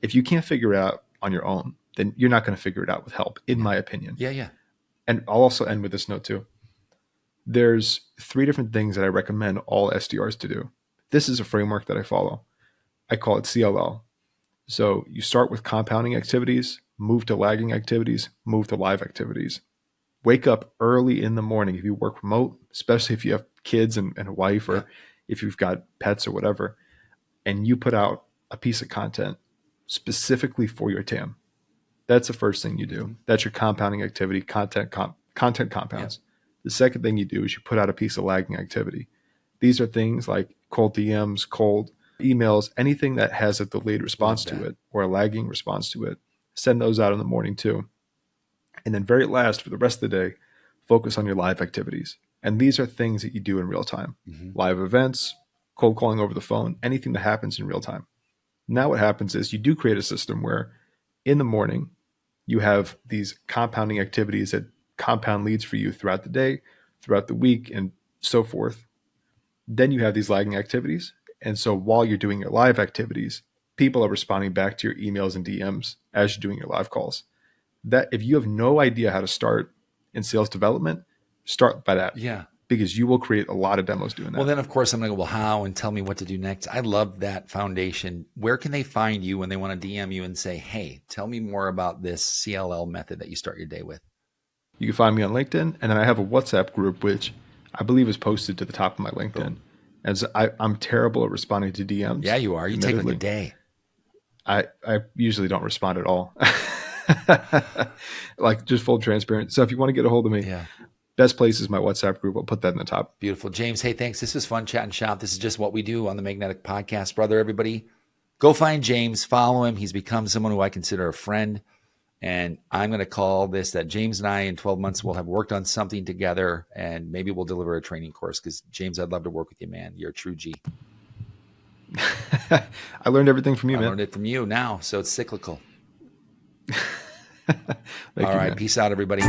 If you can't figure it out on your own, then you're not going to figure it out with help, in my opinion. Yeah. Yeah. And I'll also end with this note too. There's 3 different things that I recommend all SDRs to do. This is a framework that I follow. I call it CLL. So you start with compounding activities, move to lagging activities, move to live activities. Wake up early in the morning if you work remote, especially if you have kids and a wife, Yeah. or if you've got pets or whatever, and you put out a piece of content specifically for your TAM. That's the first thing you do. Mm-hmm. That's your compounding activity, content Yep. compounds. The second thing you do is you put out a piece of lagging activity. These are things like cold DMs, cold emails, anything that has a delayed Love response to that. it or a lagging response to it. Send those out in the morning too. And then, very last, for the rest of the day, focus on your live activities. And these are things that you do in real time: Mm-hmm. live events, cold calling over the phone, anything that happens in real time. Now, what happens is you do create a system where in the morning, you have these compounding activities that compound leads for you throughout the day, throughout the week, and so forth. Then you have these lagging activities. And so while you're doing your live activities, people are responding back to your emails and DMs as you're doing your live calls. That if you have no idea how to start in sales development, start by that, Yeah. because you will create a lot of demos doing Well, that. then of course I'm going to go, well, how, and tell me what to do next. I love that foundation. Where can they find you when they want to DM you and say, hey, tell me more about this CLL method that you start your day with? You can find me on LinkedIn, and then I have a WhatsApp group, which I believe is posted to the top of my Cool. LinkedIn. And so I'm terrible at responding to Yeah, DMs, you are. You take like a admittedly. day. I usually don't respond at all. Like, just full transparent. So if you want to get a hold of me, Yeah. best place is my WhatsApp group. I'll put that in the top. Beautiful. James, hey, thanks. This was fun chat and shop. This is just what we do on the Magnetic Podcast, brother. Everybody, go find James, follow him. He's become someone who I consider a friend. And I'm going to call this that James and I in 12 months will have worked on something together, and maybe we'll deliver a training course because, James, I'd love to work with you, man. You're a true G. I learned everything from you, I man. learned it from you now, so it's cyclical. Thank All you, right. man. Peace out, everybody.